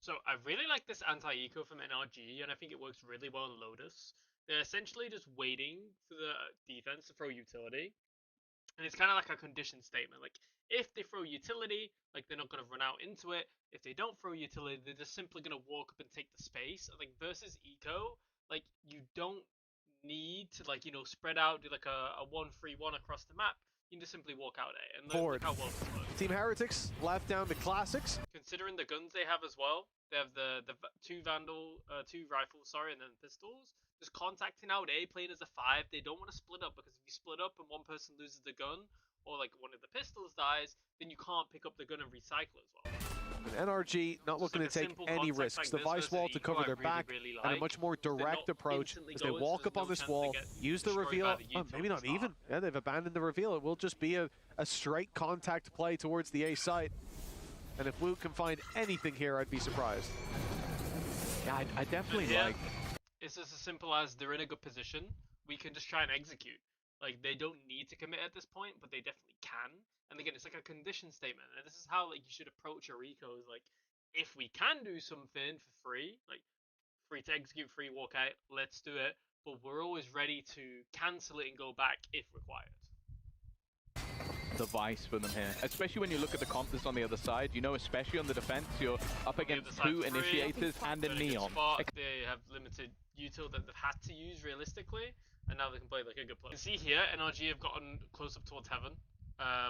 So I really like this anti-eco from NRG, and I think it works really well in Lotus. They're essentially just waiting for the defense to throw utility, and it's kind of like a condition statement. Like, if they throw utility, like, they're not going to run out into it. If they don't throw utility, they're just simply going to walk up and take the space. Like, versus eco, like, you don't need to, like, spread out, do like a 1-3-1 across the map. You can just simply walk out A, and look how well this works. Team Heretics left down to Classics. Considering the guns they have as well, they have the two rifles, sorry, and then pistols. Just contacting out A, playing as a 5. They don't want to split up, because if you split up and one person loses the gun, or like one of the pistols dies, then you can't pick up the gun and recycle as well. And NRG not looking to take any risks. The vice wall to cover their back, and a much more direct approach as they walk up on this wall, use the reveal. Oh, maybe not even. Yeah, they've abandoned the reveal. It will just be a straight contact play towards the A site. And if Woot can find anything here, I'd be surprised. Yeah, I definitely like. It's just as simple as they're in a good position. We can just try and execute. Like, they don't need to commit at this point, but they definitely can. And again, it's like a condition statement. And this is how, like, you should approach your recos. Like, if we can do something for free, like free to execute, free walk out, let's do it. But we're always ready to cancel it and go back if required. The vice for them here, especially when you look at the comps on the other side. You know, especially on the defense, you're up against two initiators and a neon. They have limited util that they've had to use realistically, and now they can play like a good play. You can see here, NRG have gotten close up towards heaven.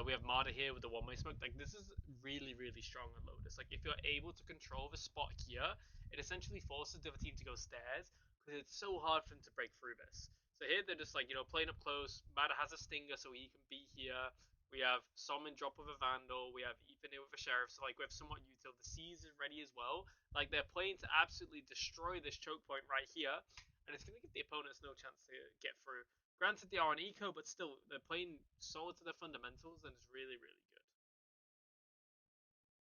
We have Marder here with the one-way smoke. Like, this is really, really strong on Lotus. Like, if you're able to control the spot here, it essentially forces the other team to go stairs, because it's so hard for them to break through this. So here they're just like, playing up close. Marder has a stinger, so he can be here. We have Som in drop with a Vandal. We have Ethan here with a Sheriff. So, like, we have somewhat util. The C's is ready as well. Like, they're playing to absolutely destroy this choke point right here. And it's going to give the opponents no chance to get through. Granted, they are on eco, but still, they're playing solid to their fundamentals, and it's really, really good.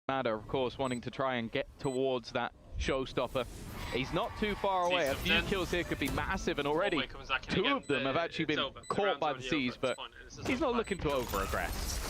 Matter, of course, wanting to try and get towards that Showstopper. He's not too far away. A few kills here could be massive, and already two of them have actually been caught by the C's, but he's not looking to over-aggress.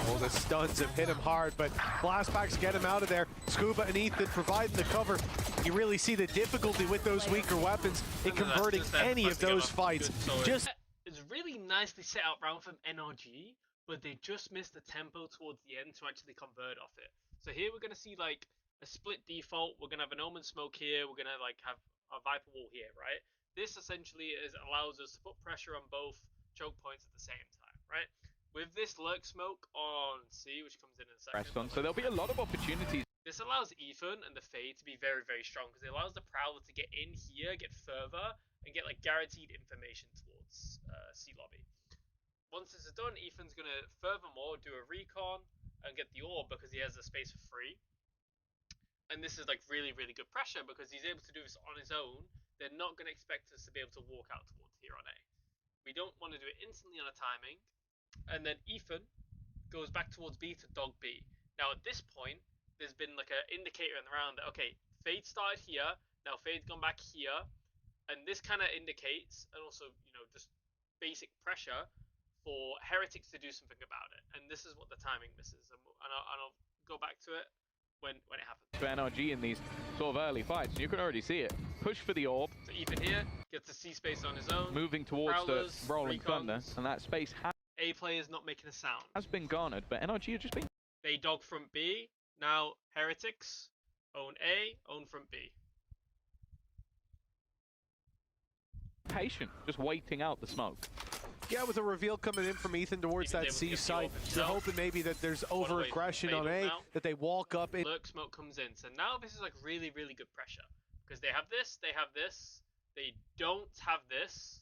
Oh, the stuns have hit him hard, but flashbacks get him out of there. Scuba and Ethan providing the cover. You really see the difficulty with those weaker weapons in converting any of those fights. It's really nicely set out round from NRG, but they just missed the tempo towards the end to actually convert off it. So here we're going to see like a split default. We're going to have an Omen smoke here. We're going to like have a Viper wall here, right? This essentially allows us to put pressure on both choke points at the same time, right? With this lurk smoke on C, which comes in a second. So there'll be a lot of opportunities. This allows Ethan and the Fade to be very, very strong, because it allows the Prowler to get in here, get further, and get like guaranteed information towards C lobby. Once this is done, Ethan's going to furthermore do a recon and get the orb, because he has the space for free. And this is like really, really good pressure, because he's able to do this on his own. They're not going to expect us to be able to walk out towards here on A. We don't want to do it instantly on a timing. And then Ethan goes back towards B to dog B. Now at this point, there's been like an indicator in the round that, okay, Fade started here, now Fade's gone back here, and this kind of indicates, and also, just basic pressure for Heretics to do something about it. And this is what the timing misses, and I'll go back to it when it happens. For NRG in these sort of early fights, you can already see it. Push for the orb. So Ethan here gets the C space on his own. Moving towards the Rolling Thunder, and that space A player's not making a sound. Has been garnered, but NRG have just been... They dog front B. Now Heretics own A, own front B. Patient, just waiting out the smoke. Yeah, with a reveal coming in from Ethan towards that C site, you're hoping maybe that there's over-aggression on A, that they walk up in. Lurk smoke comes in, so now this is like really, really good pressure. Because they have this, they don't have this.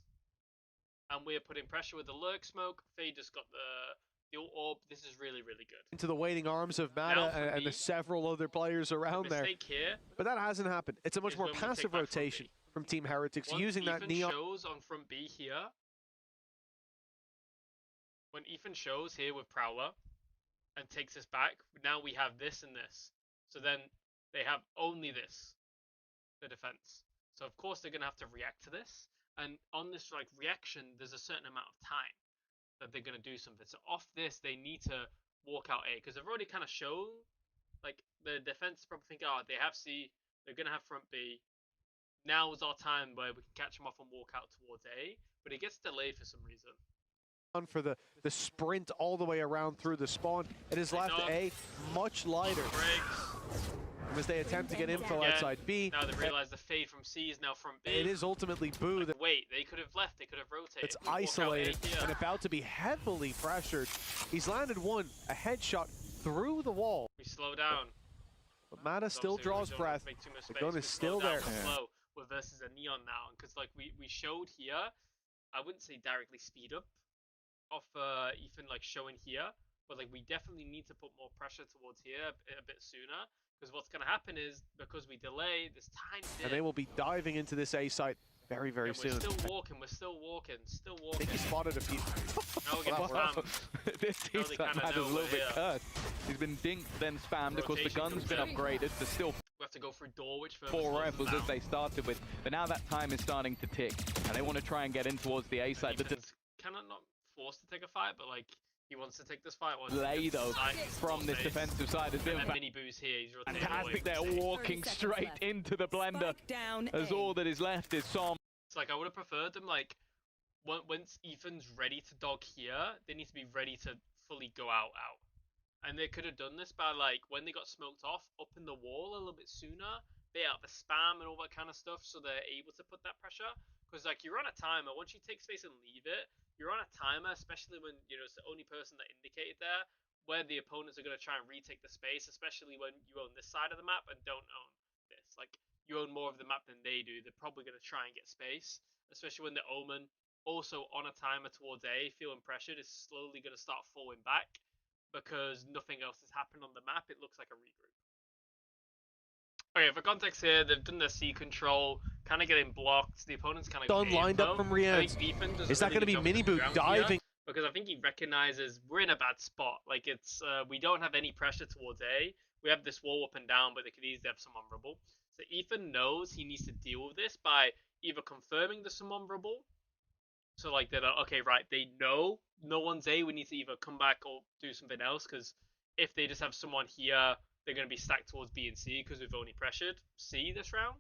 And we're putting pressure with the lurk smoke. Fade just got the orb. This is really, really good. Into the waiting arms of Mata and the several other players around there. Here, but that hasn't happened. It's a much more passive rotation from Team Heretics, using that neon. Shows on front B here. When Ethan shows here with Prowler and takes us back, now we have this and this. So then they have only this, the defense. So of course they're going to have to react to this. And on this like reaction, there's a certain amount of time that they're going to do something. So off this, they need to walk out A, because they've already kind of shown like the defense is probably thinking, oh, they have C, they're gonna have front B. Now is our time where we can catch them off and walk out towards A, but it gets delayed for some reason. For the sprint all the way around through the spawn, it has left A much lighter. As they attempt to get info outside B. Now they realize the fade from C is now from B. It is ultimately Boo. Like, wait, they could have left, they could have rotated. It's isolated and about to be heavily pressured. He's landed one, a headshot through the wall. We slow down. But Mata still draws breath. The gun is still there. Slow. We're versus a Neon now, because like we showed here, I wouldn't say directly speed up off Ethan like showing here, but like we definitely need to put more pressure towards here a bit sooner, because what's going to happen is, because we delay this tiny bit, and they will be diving into this A site very, very soon. We're still walking, I think he spotted a few. Now we're getting spammed. This team's that man is a little bit cursed. He's been dinked, then spammed. Of course, the gun's been upgraded. There's still we have to go through door, which 4 rifles as they started with. But now that time is starting to tick, and they want to try and get in towards the A side. Cannot not forced to take a fight, but like he wants to take this fight. Lay though from this defensive side has been mini Boo's here. He's fantastic. They're walking straight into the blender. As all that is left is Som. It's like I would have preferred them like once Ethan's ready to dog here, they need to be ready to fully go out. And they could have done this by like when they got smoked off up in the wall a little bit sooner. They have the spam and all that kind of stuff, so they're able to put that pressure. Because like you're on a timer, once you take space and leave it, you're on a timer, especially when it's the only person that indicated there, where the opponents are going to try and retake the space, especially when you own this side of the map and don't own this. Like you own more of the map than they do, they're probably going to try and get space, especially when the Omen, also on a timer towards A, feeling pressured, is slowly going to start falling back because nothing else has happened on the map. It looks like a regroup. Okay, for context here, they've done their C control, kind of getting blocked. The opponent's kind of done lined up from Riaz. Is that going to be Mini Boot diving? Because I think he recognizes we're in a bad spot. Like it's we don't have any pressure towards A. We have this wall up and down, but they could easily have someone rubble. So Ethan knows he needs to deal with this by either confirming the someone rubble. So like they're like, okay, right, they know no one's A. We need to either come back or do something else, because if they just have someone here, they're going to be stacked towards B and C because we've only pressured C this round.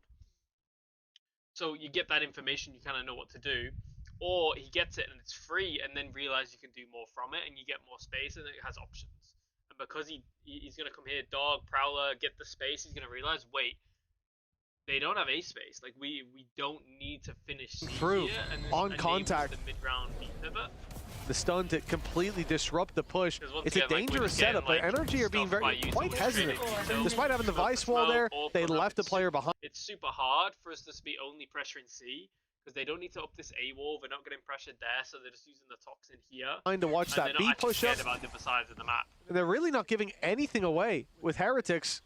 So you get that information, you kind of know what to do. Or he gets it and it's free, and then realize you can do more from it, and you get more space, and it has options. And because he's going to come here, dog, prowler, get the space, he's going to realize, wait, they don't have A space. Like we don't need to finish C here, and on contact. The mid-round B pivot. The stun to completely disrupt the push. It's a dangerous setup, but Energy are being quite hesitant. Despite having the Vice wall there, they left the player behind. It's super hard for us to be only pressuring C, because they don't need to up this A wall. They're not getting pressured there, so they're just using the toxin here. Trying to watch that B push up. About different sides of the map. And they're really not giving anything away with Heretics.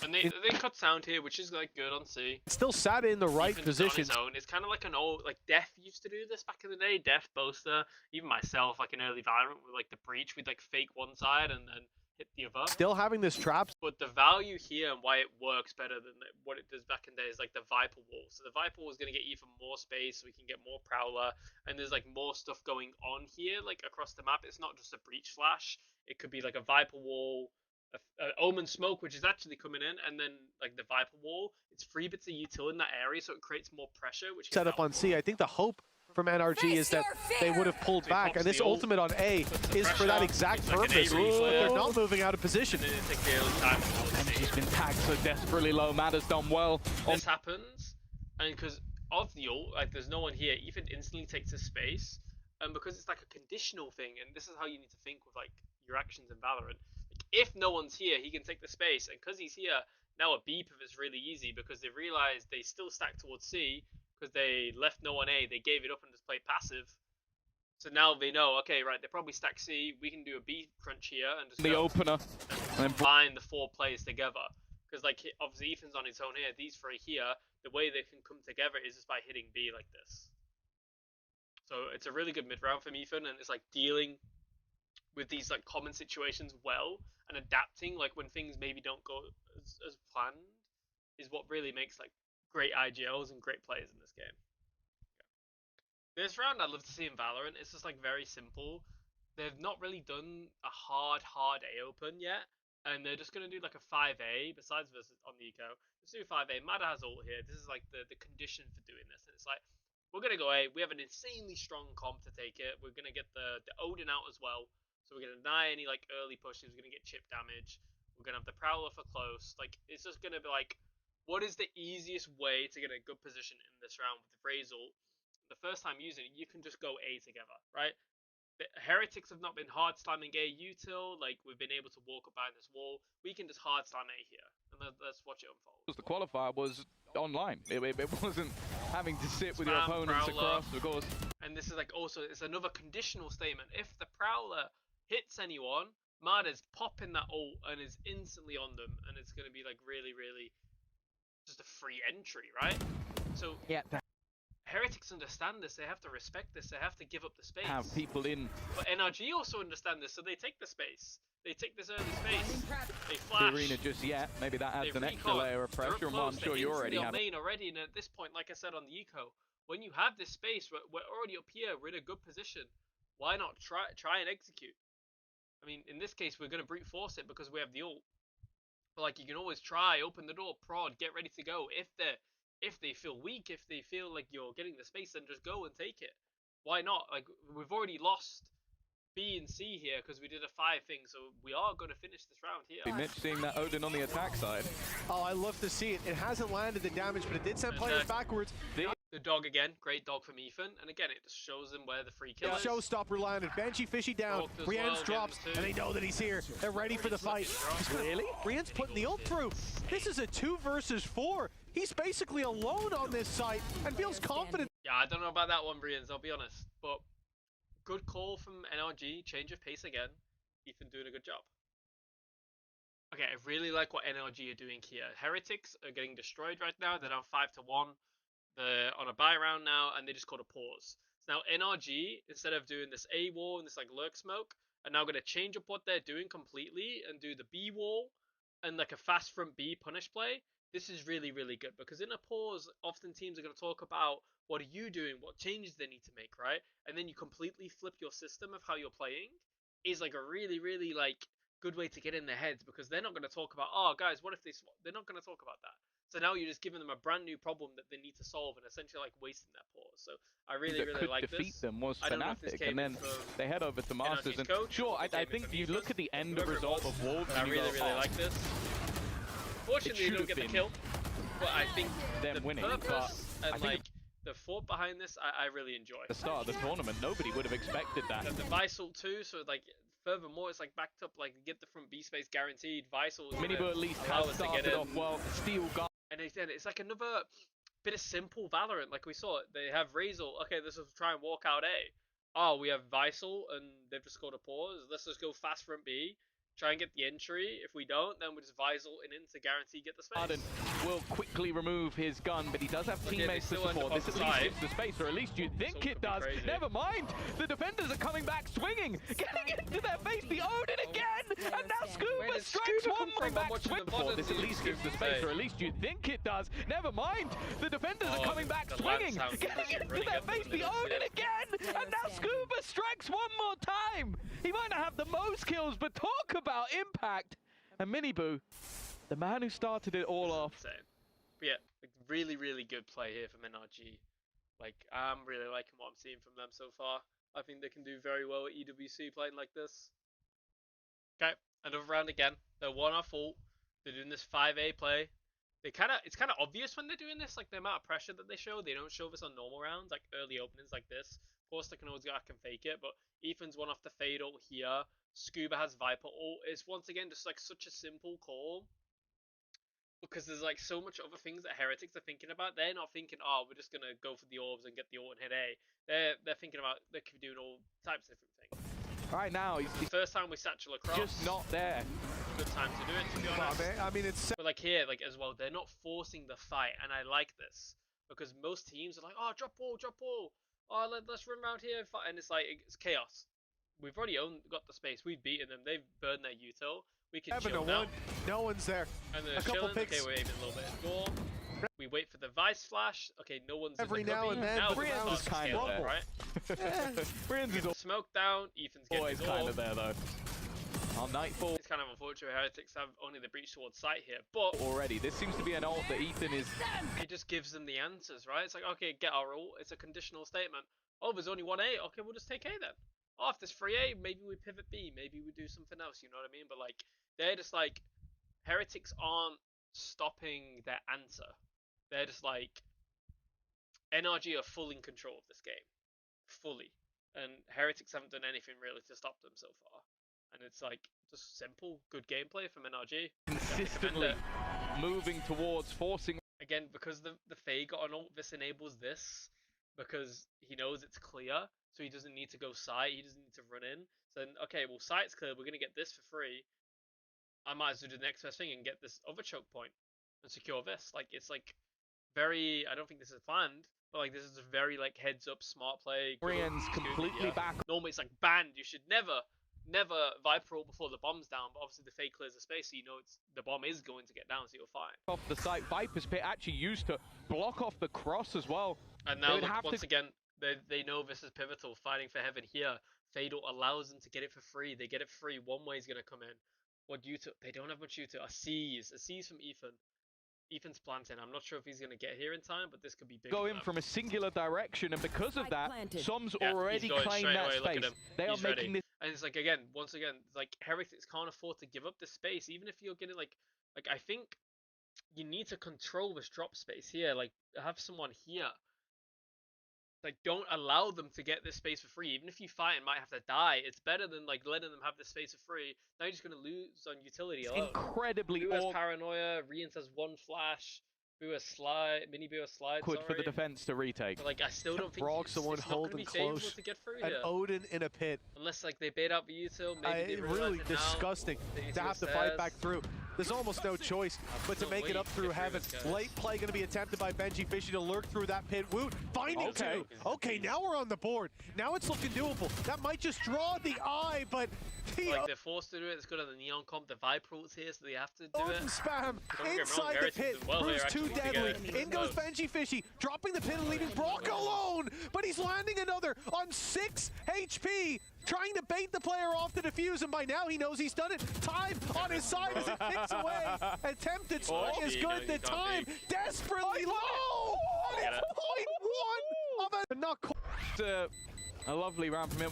And they cut sound here, which is like good on C. Still sat in the right position. It's kind of like an old, like Def used to do this back in the day. Def, Boaster, even myself, like in early Valorant with like the breach, we'd like fake one side and then hit the other. Still having this trap. But the value here and why it works better than what it does back in the day is like the Viper wall. So the Viper wall is going to get even more space, so we can get more Prowler, and there's like more stuff going on here, like across the map. It's not just a breach flash. It could be like a Viper wall, Omen smoke, which is actually coming in, and then like the Viper wall. It's 3 bits of util in that area, so it creates more pressure. Which set up on C. I think the hope from NRG is that they would have pulled back, and this ultimate on A is for that exact purpose, but they're not moving out of position. And he's been tagged so desperately low. Mata's done well. This happens, and because of the ult, like there's no one here, Ethan instantly takes his space, and because it's like a conditional thing, and this is how you need to think with like your actions in Valorant. If no one's here, he can take the space, and because he's here, now a B pivot is really easy because they realize they still stack towards C because they left no one A, they gave it up and just played passive. So now they know, okay, right, they probably stack C, we can do a B crunch here and just the opener and bind the 4 players together. Because like obviously Ethan's on his own here, these 3 here, the way they can come together is just by hitting B like this. So it's a really good mid round from Ethan, and it's like dealing with these like common situations well and adapting like when things maybe don't go as planned is what really makes like great IGLs and great players in this game. This round I'd love to see in Valorant. It's just like very simple. They've not really done a hard A open yet, and they're just gonna do like a 5A. Besides versus on the eco, let's do 5A. Mada has ult here. This is like the condition for doing this, and it's like we're gonna go A. We have an insanely strong comp to take it. We're gonna get the Odin out as well, so we're gonna deny any like early pushes. We're gonna get chip damage. We're gonna have the Prowler for close. Like it's just gonna be like, what is the easiest way to get a good position in this round with Ray's ult? The first time using it, you can just go A together, right? The Heretics have not been hard slamming A util, like we've been able to walk up behind this wall. We can just hard slam A here, and let's watch it unfold. The qualifier was online. It wasn't having to sit with your opponents across, of course. And this is like also, it's another conditional statement. If the Prowler hits anyone, Mada's popping that ult and is instantly on them, and it's going to be like really, really just a free entry, right? So yeah. Heretics understand this, they have to respect this, they have to give up the space. Have people in. But NRG also understand this, so they take the space. They take this early space. They flash. The arena just yet. Maybe that adds an extra layer of pressure, and I'm sure you already have. Main already, and at this point, like I said on the eco, when you have this space, we're already up here, we're in a good position. Why not try and execute? I mean, in this case, we're going to brute force it because we have the ult. But like, you can always try, open the door, prod, get ready to go. If they feel weak, if they feel like you're getting the space, then just go and take it. Why not? Like, we've already lost B and C here because we did a 5 thing, so we are going to finish this round here. Mitch seeing that Odin on the attack side. Oh, I love to see it. It hasn't landed the damage, but it did send players backwards. The dog again, great dog from Ethan, and again it just shows them where the free kill is. Showstopper landed, Benchy Fishy down, Brienne's drops, and they know that he's here. They're ready for the fight. Really? Brienne's putting the ult through. This is a 2 versus 4. He's basically alone on this site and feels confident. Yeah, I don't know about that one, Brienne's, I'll be honest, but good call from NRG, change of pace again. Ethan doing a good job. Okay, I really like what NRG are doing here. Heretics are getting destroyed right now. They're down 5-1. They're on a buy round now, and they just called a pause. So now NRG, instead of doing this A wall and this like lurk smoke, are now going to change up what they're doing completely and do the B wall and like a fast front B punish play. This is really, really good because in a pause, often teams are going to talk about what are you doing, what changes they need to make, right? And then you completely flip your system of how you're playing is like a really, really like good way to get in their heads because they're not going to talk about, oh guys, what if they swap? They're not going to talk about that. So now you're just giving them a brand new problem that they need to solve and essentially like wasting their pause. So I really, really like this. Defeat them was Fnatic, and then they head over to Masters. And sure, I think you look at the end result of Wolves. I really, really like this. Fortunately, you don't get the kill, but I think them the winning, purpose and like the thought behind this, I really enjoy. The start of the tournament, nobody would have expected that. The Visal too, so like. Furthermore, it's like backed up, like get the front B space guaranteed. Visal. Minibu at least has started off well. Steel guard. And again, it's like another bit of simple Valorant, like we saw it. They have Razor. Okay, let's just try and walk out A. Oh, we have Visal, and they've just scored a pause. Let's just go fast front B. Try and get the entry. If we don't, then we just Visal and in to guarantee get the space. Arden will quickly remove his gun, but he does have teammates to support. This at least gives the space, or at least you think it does. Crazy. Never mind. The defenders are coming back swinging, getting into their face. The Odin again, and now Scuba strikes one more back swing. This at least gives the space, or at least you think it does. Never mind. The defenders are coming back swinging, getting into their face. The Odin again, and now Scuba strikes one more time. He might not have the most kills, but talk about impact. And Minibu, the man who started it all off. Insane. But yeah, like, really, really good play here from NRG. Like, I'm really liking what I'm seeing from them so far. I think they can do very well at EWC playing like this. Okay, another round again. They're 1-off ult. They're doing this 5A play. It's kind of obvious when they're doing this, like the amount of pressure that they show. They don't show this on normal rounds, like early openings like this. Of course, they can always go back and fake it, but Ethan's one off the fade ult here. Scuba has Viper ult. It's once again just like such a simple call because there's like so much other things that Heretics are thinking about. They're not thinking, oh, we're just gonna go for the orbs and get the ult and hit A. They're thinking about they could be doing all types of different things. Right now, he's the first time we satchel across. Just not there. Good time to do it, to be honest. I mean, it's. But like here, like as well, they're not forcing the fight, and I like this because most teams are like, oh, drop ball. Oh, let's run around here and fight, and it's like it's chaos. We've already got the space. We've beaten them. They've burned their util. We can chill now. No one's there. And they're chilling. Okay, we're aiming a little bit at door. We wait for the Vice Flash. Okay, no one's every in the now and then. Now Brienne's kind of there, right? Brienne's smoke down. Ethan's getting always kind of there though. On Nightfall. It's kind of unfortunate Heretics have only the breach towards sight here, but already, this seems to be an ult that Ethan is... It just gives them the answers, right? It's like, okay, get our ult. It's a conditional statement. Oh, there's only one A. Okay, we'll just take A then. Oh, if there's 3A, maybe we pivot B. Maybe we do something else, you know what I mean? But, like, they're just like... Heretics aren't stopping their answer. They're just like... NRG are full in control of this game. Fully. And Heretics haven't done anything really to stop them so far. And it's like, just simple, good gameplay from NRG. Consistently moving towards forcing... Again, because the Faye got an ult, this enables this. Because he knows it's clear, so he doesn't need to go sight, he doesn't need to run in. So then, okay, well, sight's clear, we're going to get this for free. I might as well do the next best thing and get this other choke point and secure this. Like, it's like very, I don't think this is planned, but like this is a very like heads up, smart play. Brienne's completely back. Normally it's like banned, you should never Viper ult before the bomb's down, but obviously the Faye clears the space, so you know the bomb is going to get down, so you're fine. Off the site, Viper's pit actually used to block off the cross as well. And now look, once again, they know this is pivotal, fighting for heaven here. Fatal allows them to get it for free. They get it free. One way is going to come in. What util? They don't have much util. A C's from Ethan. Ethan's planting. I'm not sure if he's going to get here in time, but this could be big. Go in from a singular direction, and because of that, Som's already claimed that space. They are making this. And it's like, again, once again, it's like Heretics can't afford to give up this space, even if you're getting like I think you need to control this drop space here. Like, have someone here. Like, don't allow them to get this space for free. Even if you fight and might have to die, it's better than like letting them have this space for free. Now you're just gonna lose on utility alone. Incredibly Boo has paranoia. Rian has one flash. Boo has slide. Mini Boo has slide. Awkward for the defense to retake. But, like, I still don't think Brog's the one holding close. To get through and here. Odin in a pit. Unless like they bait out the util. Maybe they really disgusting to have to fight back through. There's almost no choice but to make it up through heaven. Late play going to be attempted by Benji Fishy to lurk through that pit. Woot finding two. Okay, now we're on the board. Now it's looking doable. That might just draw the eye, but like they're forced to do it. It's good on the Neon Comp. The Viper ult's here, so they have to do it. Spam inside the pit. Proves too deadly. In goes Benji Fishy, dropping the pit and leaving Brock alone. But he's landing another on 6 HP. Trying to bait the player off the defuse, and by now he knows he's done it. Time on his side as it kicks away. Attempted swing is good. The time desperately low. And it's 0.1 of a not a lovely round from him.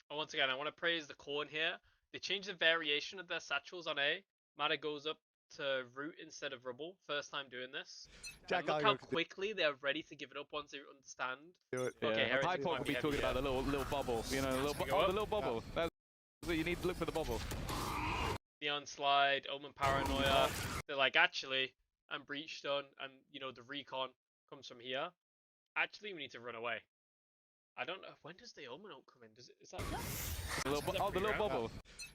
Once again, I want to praise the Corn here. They changed the variation of their satchels on A. Mana goes up to root instead of rubble. First time doing this. And look how quickly they're ready to give it up once they understand. Do it. Okay, yeah. High Point will be talking about the little bubble. You know, the little bubble. That's what you need to look for, the bubble. Neon slide, Omen paranoia. They're like, actually, I'm breach done, and you know the recon comes from here. Actually, we need to run away. I don't know. When does the Omen ult come in? Is that the little bubble?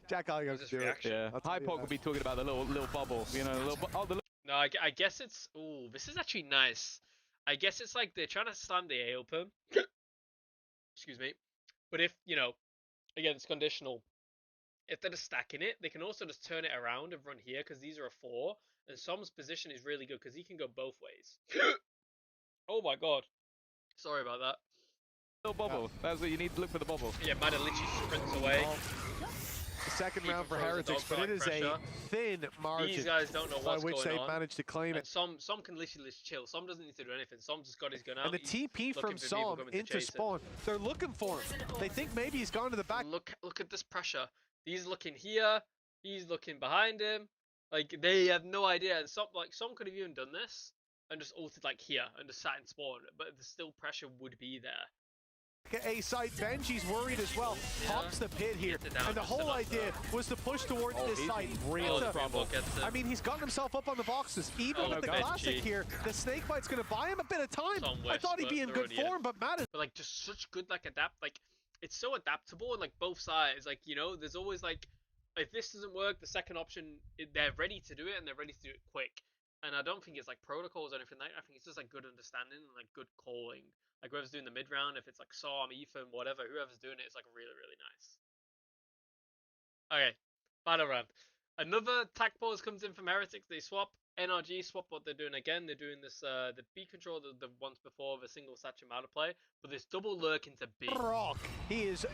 Jack I'll do it. Yeah. High Point will be talking about the little bubble. You know, No, I guess it's. Ooh, this is actually nice. I guess it's like they're trying to slam the A open. Excuse me. But if, you know, again, it's conditional. If they're just stacking it, they can also just turn it around and run here because these are a 4. And Som's position is really good because he can go both ways. Oh my god. Sorry about that. Little bubble. That's what you need to look for, the bubble. Yeah, Mana literally sprints away. The second round for Heretics, but it is a thin margin. These guys don't know what's by which going they've on. Managed to claim it. Some can literally just chill. Some doesn't need to do anything. Some just got his gun out. And the TP from Som into spawn. They're looking for him. They think maybe he's gone to the back. Look at this pressure. He's looking here. He's looking behind him. Like, they have no idea. And some could have even done this and just ulted like here and just sat in spawn. But the still pressure would be there. A site, Benji's worried as well. Pops the pit here, and the whole idea was to push towards this site. I mean, he's gotten himself up on the boxes. Even with the classic here, the snake bite's going to buy him a bit of time. I thought he'd be in good form, but Matt is. But like, just such good like it's so adaptable on like both sides. Like, you know, there's always like, if this doesn't work, the second option, they're ready to do it and they're ready to do it quick. And I don't think it's like protocols or anything like that. I think it's just like good understanding and like good calling. Like whoever's doing the mid round, if it's like Som, Ethan, whatever, whoever's doing it, it's like really, really nice. Okay, Valorant. Another tac pause comes in from Heretics. They swap. NRG swap what they're doing again. They're doing this, the B control, the once before of a single Satchel out of play, but this double lurk into B. Rock. He is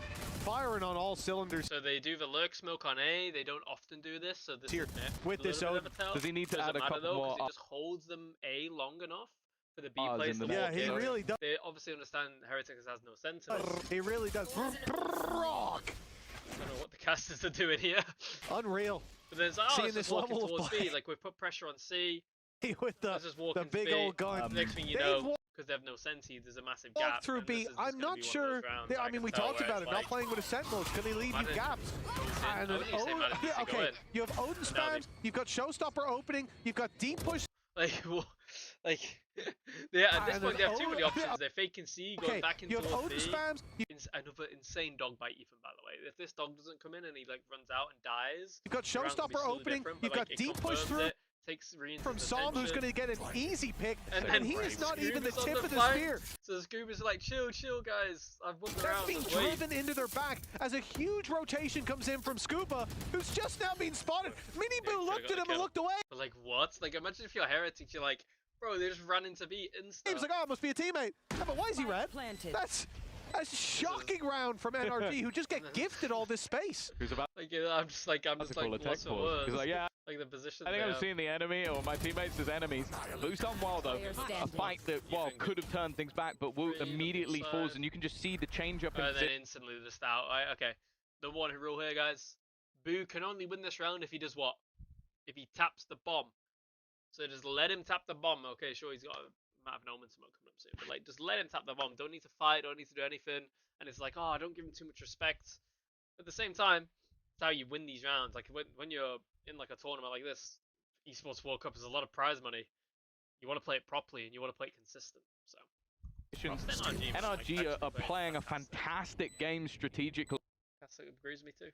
firing on all cylinders. So they do the lurk smoke on A. They don't often do this, so this here with this Odin. Does he need to add a couple more? It just holds them A long enough for the B plays to yeah, he really does. They obviously understand Heretics has no sentiment. He really does. Rock. I don't know what the casters are doing here. Unreal. But there's seeing this level towards of play. B. Like we put pressure on C. With the big old gun. Next thing you know, because they have no senti, there's a massive gap. Through B. I'm not sure. I mean, we talked about it. Not playing with a Sentinels. Can they leave you gaps? And okay, you have Odin spams. You've got Showstopper opening. You've got deep push. Yeah, at this point they have too many options. They're faking C, going back into Odin spams. Another insane dog bite, Ethan. By the way, if this dog doesn't come in and he like runs out and dies, you've got Showstopper opening. You've got deep push through. Takes from Psalm, who's going to get an easy pick, and he is not even the tip of the spear. So Scuba's like, chill, guys. I've won the round. That's being driven into their back as a huge rotation comes in from Scuba, who's just now being spotted. Mini Boo looked at him and looked away. But like, what? Like, imagine if you're Heretics, you're like, bro, they just ran into B insta. He was like, oh, it must be a teammate. Yeah, but why is he red? That's a shocking round from NRG, who just get gifted all this space. Who's about? Like, I'm just like, what's the worst? He's like, yeah. Like the position. I think I'm seeing the enemy or my teammates as enemies. Boost on Wall though. A fight that could have turned things back, but Wu immediately falls, and you can just see the change up. And then instantly the out. Okay, the one rule here, guys. Boo can only win this round if he does what? If he taps the bomb. So just let him tap the bomb. Okay, sure, he's got a map of Omen smoke coming up soon, but like just let him tap the bomb. Don't need to fight. Don't need to do anything. And it's like, oh, don't give him too much respect. At the same time, it's how you win these rounds. Like when you're in like a tournament like this, Esports World Cup is a lot of prize money. You want to play it properly and you want to play it consistent. So NRG are playing a fantastic game strategically. That agrees with me too.